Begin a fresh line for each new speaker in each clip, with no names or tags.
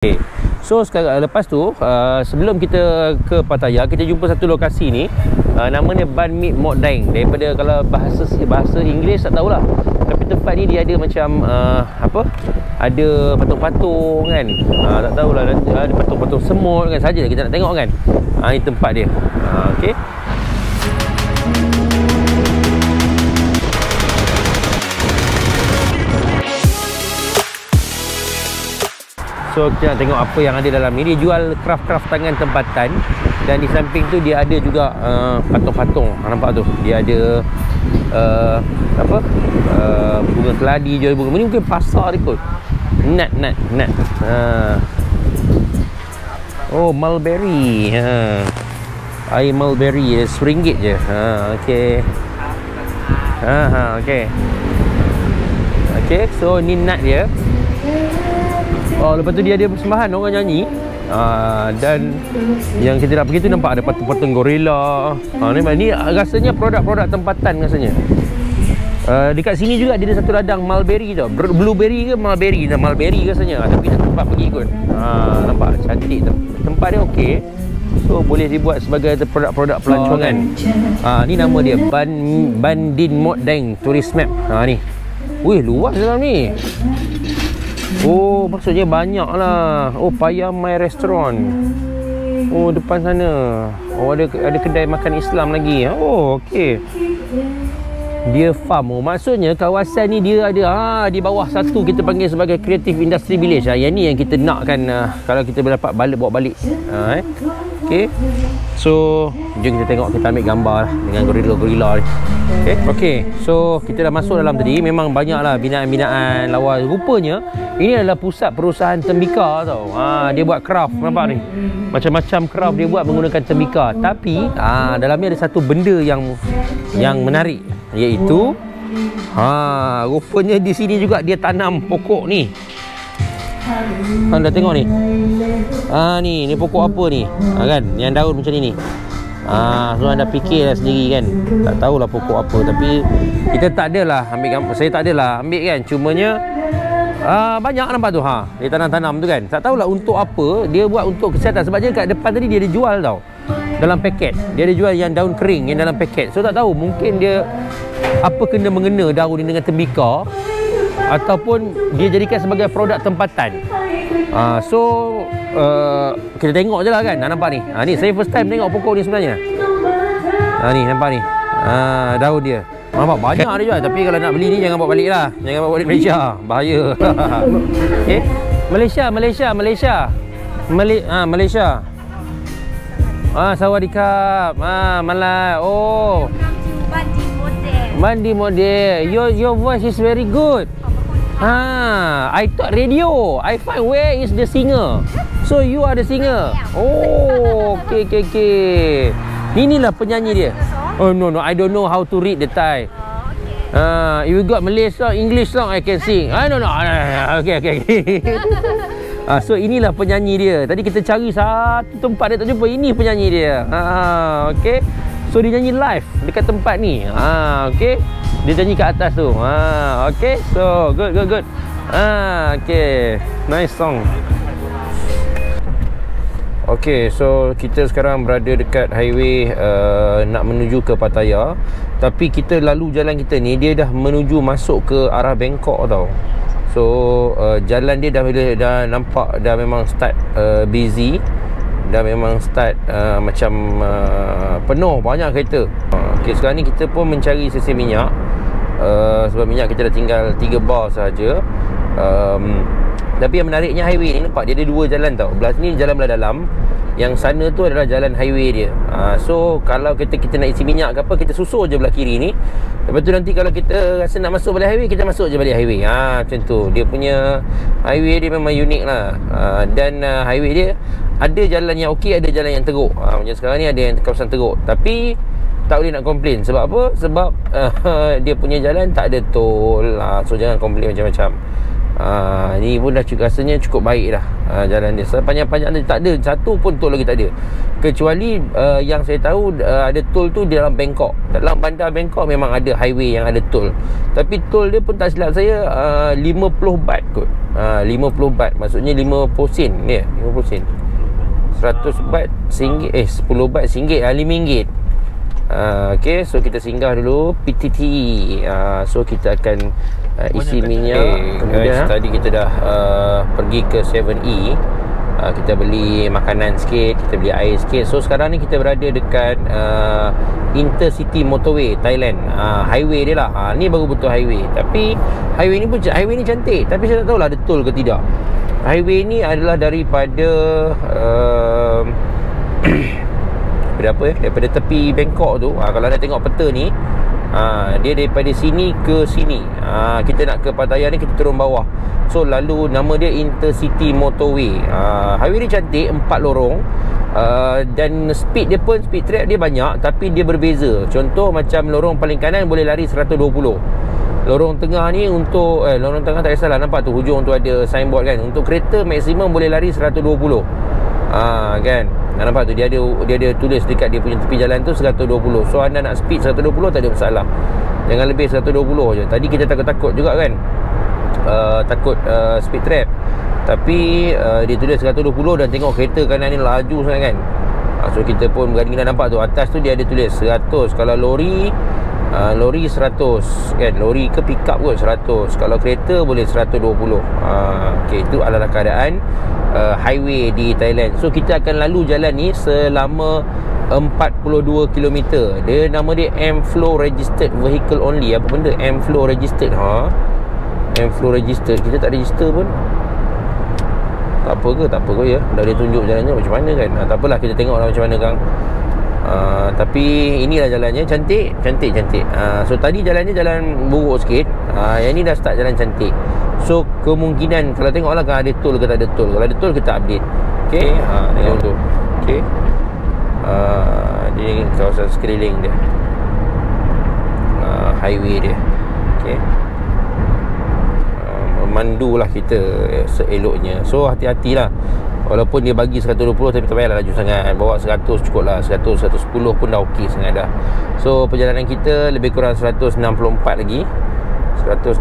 Okay. So sekarang lepas tu sebelum kita ke Pattaya, kita jumpa satu lokasi ni, namanya Ban Mit Mot Deng. Daripada kalau bahasa Inggeris tak tahulah, tapi tempat ni dia ada macam apa, ada patung-patung kan, tak tahulah, ada patung-patung semut kan, saja kita nak tengok kan. Ni tempat dia. Okey. So kita nak tengok apa yang ada dalam ni. Dia jual craft-craft tangan tempatan. Dan di samping tu dia ada juga patung-patung. Nampak tu? Dia ada apa? Bunga keladi, jual bunga. Ini mungkin pasar dia kot. Nut. Oh, mulberry. Air mulberry RM1 je. Okey. Okey. Okey, so ni nut dia. Oh, lepas tu dia ada persembahan orang nyanyi. Dan yang kita nak pergi tu nampak ada patung-patung gorila. Ni rasanya produk-produk tempatan rasanya. Dekat sini juga dia ada satu ladang mulberry tau. Blueberry ke mulberry? Mulberry rasanya. Tapi kita tempat pergi kot. Nampak cantik tu. Tempat dia okey. So boleh dibuat sebagai produk-produk pelancongan. Ni nama dia Ban Din Mot Deng Tourist Map. Ni. Wih, luas dalam ni. Oh, maksudnya banyak lah. Oh, Payamai Restaurant. Oh, depan sana. Oh, ada kedai makan Islam lagi. Oh, okey. Dia farm. Oh, maksudnya kawasan ni dia ada di bawah satu kita panggil sebagai Creative Industry Village. Yang ni yang kita nakkan kalau kita dapat bawa balik. Okey. So, jom kita tengok, kita ambil gambar lah dengan gorila-gorila ni. Okey. So, kita dah masuk dalam tadi. Memang banyaklah binaan-binaan lawa. Rupanya ini adalah pusat perusahaan tembika tau. Dia buat craft, nampak ni. Macam-macam craft dia buat menggunakan tembika. Tapi dalamnya ada satu benda yang menarik, iaitu rupanya di sini juga dia tanam pokok ni. Anda tengok ni. Ni pokok apa ni? Kan, yang daun macam ni. So anda fikirlah sendiri kan. Tak tahulah pokok apa, tapi kita tak adalah ambil gambar. Saya tak adalah ambil kan. Cumanya banyak nampak tu. Dia tanam-tanam tu kan. Tak tahulah untuk apa. Dia buat untuk kesihatan. Sebab je kat depan tadi dia ada jual tau, dalam paket. Dia ada jual yang daun kering yang dalam paket. So tak tahu, mungkin dia apa kena-mengena daun ni dengan tembika, ataupun dia jadikan sebagai produk tempatan. So kita tengok je lah kan. Nampak ni. Ni saya first time tengok pokok ni sebenarnya. Ni nampak ni. Daun dia. Nampak banyak dia jual. Tapi kalau nak beli ni jangan bawa balik lah. Jangan bawa balik Malaysia. Bahaya. Okay. Malaysia. Sawadikap. Malay. Oh. Mandi Mode. Your voice is very good. I thought radio. I find where is the singer. So you are the singer. Oh, okay. Inilah penyanyi dia. Oh no, I don't know how to read the Thai. If you got Malay song, English song, I can sing. No. Okay. So inilah penyanyi dia. Tadi kita cari satu tempat dia tak jumpa. Ini penyanyi dia. Okay. So dia nyanyi live dekat tempat ni. Okay. Dia nyanyi kat atas tu. Okay. So good. Okay. Nice song. Okay, so kita sekarang berada dekat highway nak menuju ke Pattaya. Tapi kita lalu jalan kita ni, dia dah menuju masuk ke arah Bangkok tau. So jalan dia dah nampak dah memang start busy. Dah memang start macam penuh, banyak kereta. Okay, sekarang ni kita pun mencari sesi minyak. Sebab minyak kita dah tinggal 3 bar sahaja. Tapi yang menariknya highway ni, nampak dia ada 2 jalan tau. Belah sini jalan belah dalam, yang sana tu adalah jalan highway dia. So kalau kita nak isi minyak ke apa, kita susul je belah kiri ni. Lepas tu nanti kalau kita rasa nak masuk balik highway, kita masuk je balik highway. Macam tu. Dia punya highway dia memang unik lah. Dan highway dia ada jalan yang okey, ada jalan yang teruk. Macam sekarang ni ada yang kawasan teruk. Tapi tak boleh nak komplain. Sebab apa? Sebab dia punya jalan tak ada tol. So jangan komplain macam-macam. Ni pun dah rasanya cukup baik dah. Jalan dia sepanjang-panjang dia tak ada satu pun tol lagi tak ada. Kecuali yang saya tahu ada tol tu di dalam Bangkok. Dalam bandar Bangkok memang ada highway yang ada tol. Tapi tol dia pun tak silap saya 50 baht kot. 50 baht maksudnya 50 sen ni, 50 sen. 100 baht RM1, 10 baht RM1, RM5. Okay, so kita singgah dulu PTT. So kita akan isi minyak. Kemudian tadi kita dah pergi ke 7E. Kita beli makanan sikit, kita beli air sikit. So sekarang ni kita berada dekat Intercity Motorway Thailand. Highway dia lah. Ni baru betul highway. Tapi highway ni cantik. Tapi saya tak tahulah ada tol ke tidak. Highway ni adalah daripada daripada tepi Bangkok tu. Kalau anda tengok peta ni, dia daripada sini ke sini. Kita nak ke Pattaya ni, kita turun bawah. So lalu nama dia Intercity Motorway. Highway ni cantik, 4 lorong. Dan speed dia pun, speed trap dia banyak, tapi dia berbeza. Contoh macam lorong paling kanan boleh lari 120. Lorong tengah ni untuk lorong tengah tak kisahlah, nampak tu hujung tu ada signboard kan. Untuk kereta maksimum boleh lari 120. Kan. Nampak tu dia ada tulis dekat dia punya tepi jalan tu 120. So anda nak speed 120 tak ada masalah. Jangan lebih 120 je. Tadi kita takut-takut juga kan. Takut speed trap. Tapi dia tulis 120 dan tengok kereta kanan ni laju sangat kan. So kita pun berani dah nampak tu atas tu dia ada tulis 100. Kalau lori 100 kan, lori ke pickup kot 100. Kalau kereta boleh 120. Okay, itu adalah keadaan highway di Thailand. So kita akan lalu jalan ni selama 42 km. Dia nama dia M-Flow Registered Vehicle Only. Apa benda M-Flow Registered? M-Flow Registered. Kita tak register pun. Tak apa ke ya. Dah dia tunjuk jalannya macam mana kan. Tak apalah, kita tengoklah macam mana Kang. Tapi inilah jalannya, cantik. So tadi jalannya jalan buruk sikit. Yang ni dah start jalan cantik. So kemungkinan kalau tengoklah kan ada tol ke tak ada tol. Kalau ada tol kita update. Okay, tengok tu. Okay, dia kawasan sekeliling dia, highway dia. Okay, memandulah kita seeloknya. So hati-hatilah. Walaupun dia bagi 120 tapi tak payahlah laju sangat. Bawa 100 cukup lah. 100, 110 pun dah okey sangat dah. So perjalanan kita lebih kurang 164 lagi. 168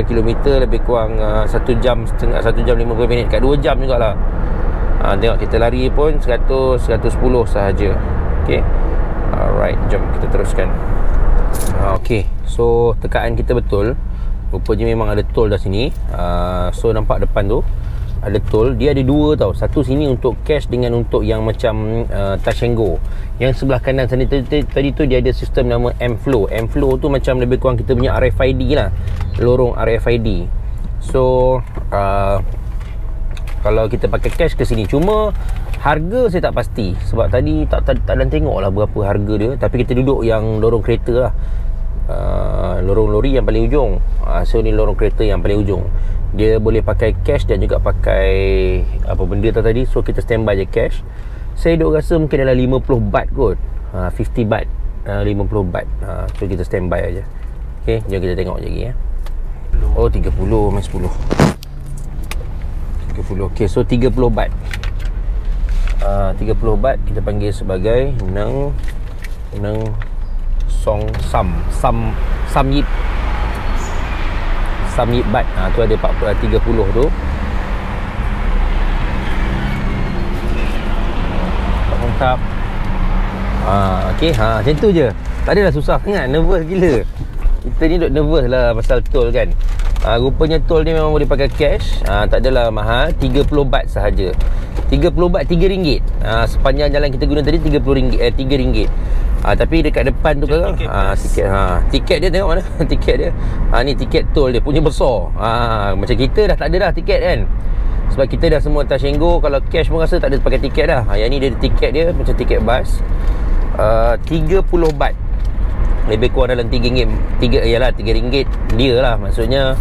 km lebih kurang 1 jam setengah, 1 jam 50 minit, kat 2 jam jugalah. Tengok kita lari pun 100, 110 sahaja. Okay, alright, jom kita teruskan. Okay, so tekaan kita betul. Rupanya memang ada tol dah sini. So nampak depan tu ada tol. Dia ada dua tau. Satu sini untuk cash dengan untuk yang macam touch and go. Yang sebelah kanan sana tadi tu dia ada sistem nama M-Flow. M-Flow tu macam lebih kurang kita punya RFID lah, lorong RFID. So kalau kita pakai cash ke sini. Cuma harga saya tak pasti, sebab tadi tak dan tengok lah berapa harga dia. Tapi kita duduk yang lorong kereta lah, lorong lori yang paling ujung. So ni lorong kereta yang paling ujung. Dia boleh pakai cash dan juga pakai apa benda tadi. So kita standby je cash. Saya duk rasa mungkin dalam 50 baht kot, 50 baht, 50 baht. So kita standby aja. Okay, jom kita tengok je lagi ya. Oh 30 main 10 30. Okay, so 30 baht. 30 baht kita panggil sebagai Neng Song Sam Yip baht. Tu ada 30 tu. Mantap. Okey, macam tu je. Tak adalah susah sangat, nervous gila. Kita ni duk nervous lah pasal tol kan. Rupanya tol ni memang boleh pakai cash. Tak adalah mahal, 30 baht sahaja. 30 baht RM3. Sepanjang jalan kita guna tadi RM3. Tapi dekat depan tu kan tiket dia tengok mana. Tiket dia ni tiket tol dia punya besar. Macam kita dah tak ada dah tiket kan, sebab kita dah semua touch and go. Kalau cash pun rasa tak ada pakai tiket dah. Yang ni dia ada tiket dia macam tiket bas. 30 baht, lebih kurang dalam RM3. RM3 dia lah. Maksudnya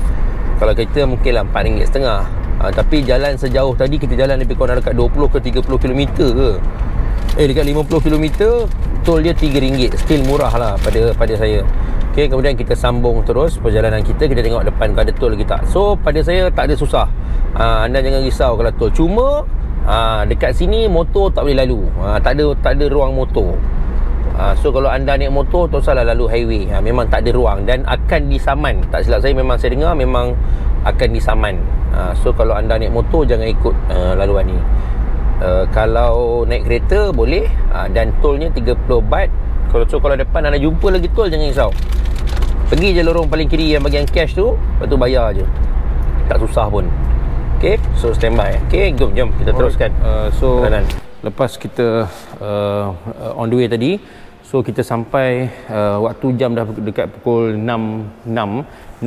kalau kita mungkin lah RM4.5. Tapi jalan sejauh tadi kita jalan lebih kurang dekat 20 ke 30 km ke. Dekat 50 km, tol dia RM3. Still murah lah pada saya. Okey, kemudian kita sambung terus perjalanan kita. Kita tengok depan ada tol ke tak. So pada saya tak ada susah. Anda jangan risau kalau tol. Cuma dekat sini motor tak boleh lalu. Tak ada ruang motor. So kalau anda naik motor tak usahlah lalu highway. Memang tak ada ruang dan akan disaman. Tak silap saya, memang saya dengar memang akan disaman. So kalau anda naik motor jangan ikut laluan ni. Kalau naik kereta boleh, dan tolnya 30 baht. Kalau depan anda jumpa lagi tol, jangan risau. Pergi je lorong paling kiri yang bagian cash tu, lepas tu bayar je. Tak susah pun. Okay, so standby. Okay, jom kita teruskan. So lepas kita on the way tadi, so kita sampai waktu jam dah dekat pukul 6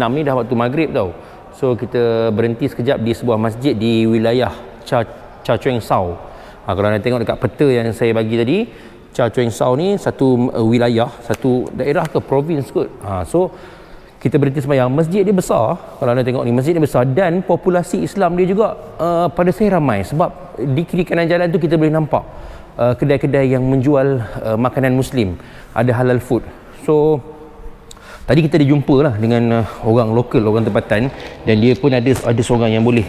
ni dah waktu maghrib tau. So kita berhenti sekejap di sebuah masjid di wilayah Cha Choeng Sao. Kalau anda tengok dekat peta yang saya bagi tadi, Cha Choeng Sao ni satu wilayah, satu daerah ke province kot. So kita berhenti sembahyang. Masjid dia besar. Kalau anda tengok ni, masjid dia besar dan populasi Islam dia juga pada saya ramai, sebab di kiri kanan jalan tu kita boleh nampak kedai-kedai yang menjual makanan Muslim, ada halal food. So tadi kita dijumpa lah dengan orang lokal, orang tempatan, dan dia pun ada seorang yang boleh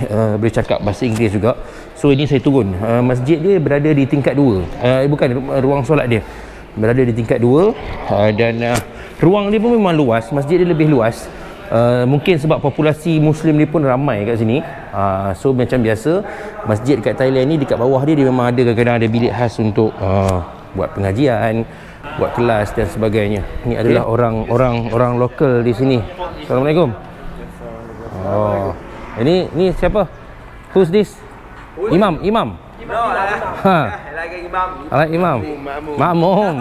cakap bahasa Inggeris juga. So ini saya turun. Masjid dia berada di tingkat 2. Bukan ruang solat dia. Berada di tingkat 2 dan ruang dia pun memang luas. Masjid dia lebih luas. Mungkin sebab populasi Muslim ni pun ramai kat sini. So macam biasa, masjid kat Thailand ni dekat bawah dia memang ada kadang-kadang ada bilik khas untuk buat pengajian, buat kelas dan sebagainya. Ini adalah orang lokal di sini. Assalamualaikum. Ini siapa? Who's this? Imam. Imam. Makmum.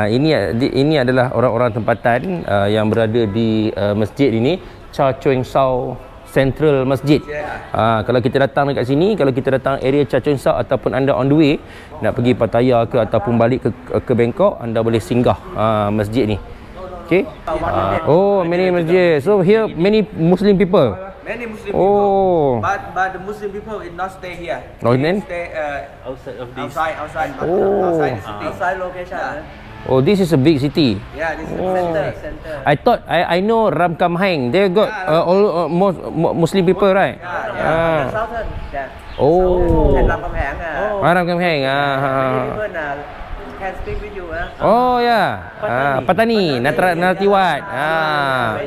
Ini adalah orang-orang tempatan yang berada di masjid ini, Cha Choeng Sao Central Masjid. Kalau kita datang dekat sini, kalau kita datang area Cha Choeng Sao ataupun anda on the way nak pergi Pattaya ke ataupun balik ke Bangkok, anda boleh singgah masjid ni. Okay. Many masjid. So here many Muslim people.
Many Muslim people, but the Muslim people will not stay here.
Then
stay
outside of this.
Outside the city. Outside location.
This is a big city.
Yeah, this is center.
I thought I know Ram Kam Hang. They got all most Muslim people, right?
Yeah. The southern.
And
Ram Kam Hang.
Ram Kam Hang.
Many people can speak with you.
Patani, Naratiwat. Yeah.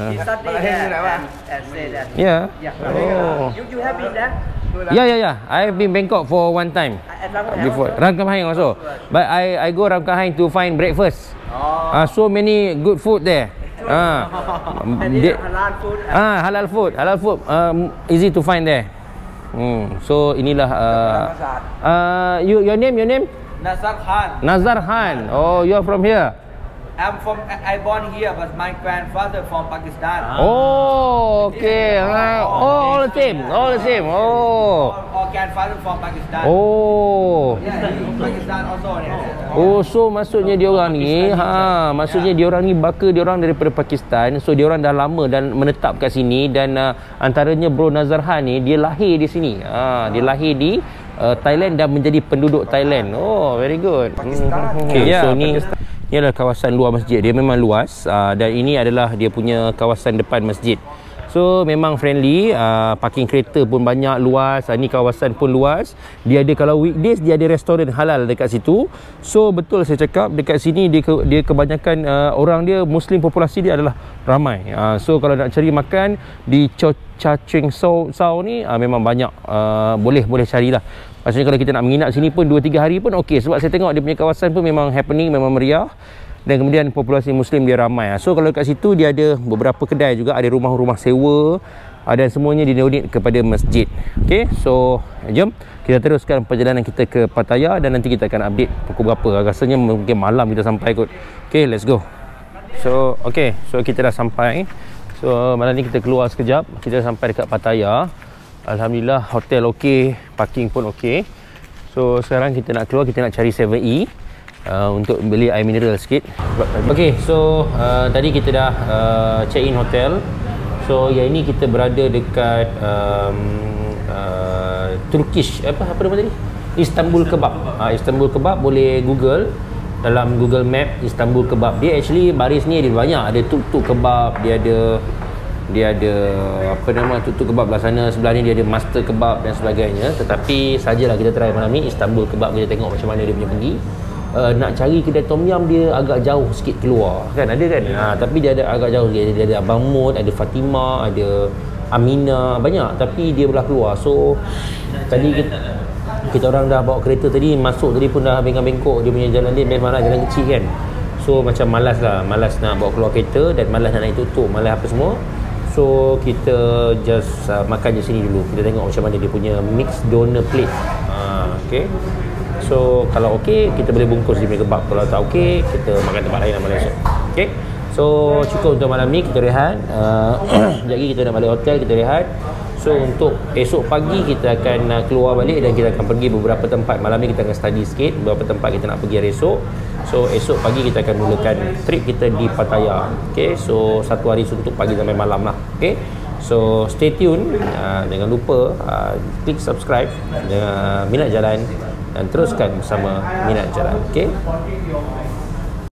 He studied there and say that.
Yeah.
You have been there?
Yeah. I've been Bangkok for one time before. Ram Kam Hang also. But I go Ram Kam Hang to find breakfast. So many good food there. Halal food. Easy to find there. So inilah your name? Nazar Khan. Oh, you're from here.
I born here, but my grandfather from Pakistan.
Oh, okay. All the same.
All grandfather from Pakistan. Yeah, Pakistan also.
So maksudnya diorang ni, maksudnya diorang ni diorang daripada Pakistan. So diorang dah lama dan menetap kat sini, dan antaranya Bro Nazar Khan ni dia lahir di sini. Dia lahir di Thailand dan menjadi penduduk Thailand. Oh, very good. So ni adalah kawasan luar masjid. Dia memang luas, dan ini adalah dia punya kawasan depan masjid. So memang friendly, parking kereta pun banyak, luas. Ni kawasan pun luas. Dia ada, kalau weekdays dia ada restoran halal dekat situ. So betul saya cakap, dekat sini dia kebanyakan orang dia Muslim, populasi dia adalah ramai. So kalau nak cari makan di Cha Choeng Sao ni memang banyak, boleh carilah. Maksudnya kalau kita nak menginap sini pun 2-3 hari pun okey, sebab saya tengok dia punya kawasan pun memang happening, memang meriah, dan kemudian populasi Muslim dia ramai. So kalau kat situ dia ada beberapa kedai juga, ada rumah-rumah sewa, dan semuanya dinonate kepada masjid. Okey, so jom kita teruskan perjalanan kita ke Pattaya, dan nanti kita akan update pukul berapa. Rasanya mungkin malam kita sampai kot. Okey, let's go. So kita dah sampai. So malam ni kita keluar sekejap, kita sampai dekat Pattaya. Alhamdulillah, hotel okey, parking pun okey. So sekarang kita nak keluar, kita nak cari 7E untuk beli air mineral sikit. Okey, so tadi kita dah check in hotel. So yang ini kita berada dekat Turkish apa nama tadi? Istanbul Kebab. Istanbul Kebab, boleh Google. dalam Google Map Istanbul Kebab, dia actually baris ni ada banyak, ada tuk-tuk kebab, dia ada apa nama tuk-tuk kebab belah sana, sebelah ni dia ada master kebab dan sebagainya. Tetapi sajalah kita try malam ni Istanbul Kebab, kita tengok macam mana dia punya pergi. Nak cari kedai tom yum dia agak jauh sikit keluar kan, ada kan, tapi dia ada agak jauh sikit. Dia ada Abang Mut, ada Fatimah, ada Amina, banyak, tapi dia belah keluar. So tadi kita orang dah bawa kereta tadi, masuk tadi pun dah bengkok-bengkok dia punya jalan dia, memang jalan kecil kan. So macam malas nak bawa keluar kereta dan malas nak naik tuk-tuk, malas apa semua. So kita just makan je sini dulu. Kita tengok macam mana dia punya mixed doner plate. Okay. So kalau okey kita boleh bungkus dia punya kebab. Kalau tak okey kita makan tempat lain malam esok. Okay. So cukup untuk malam ni, kita rehat. Sekejap lagi kita nak balik hotel, kita rehat. So untuk esok pagi kita akan keluar balik dan kita akan pergi beberapa tempat. Malam ni kita akan study sikit beberapa tempat kita nak pergi hari esok. So esok pagi kita akan mulakan trip kita di Pattaya. Okay, so satu hari suntuk pagi sampai malam lah. Okay, so stay tune. Jangan lupa klik subscribe dengan Minat Jalan dan teruskan bersama Minat Jalan. Okay.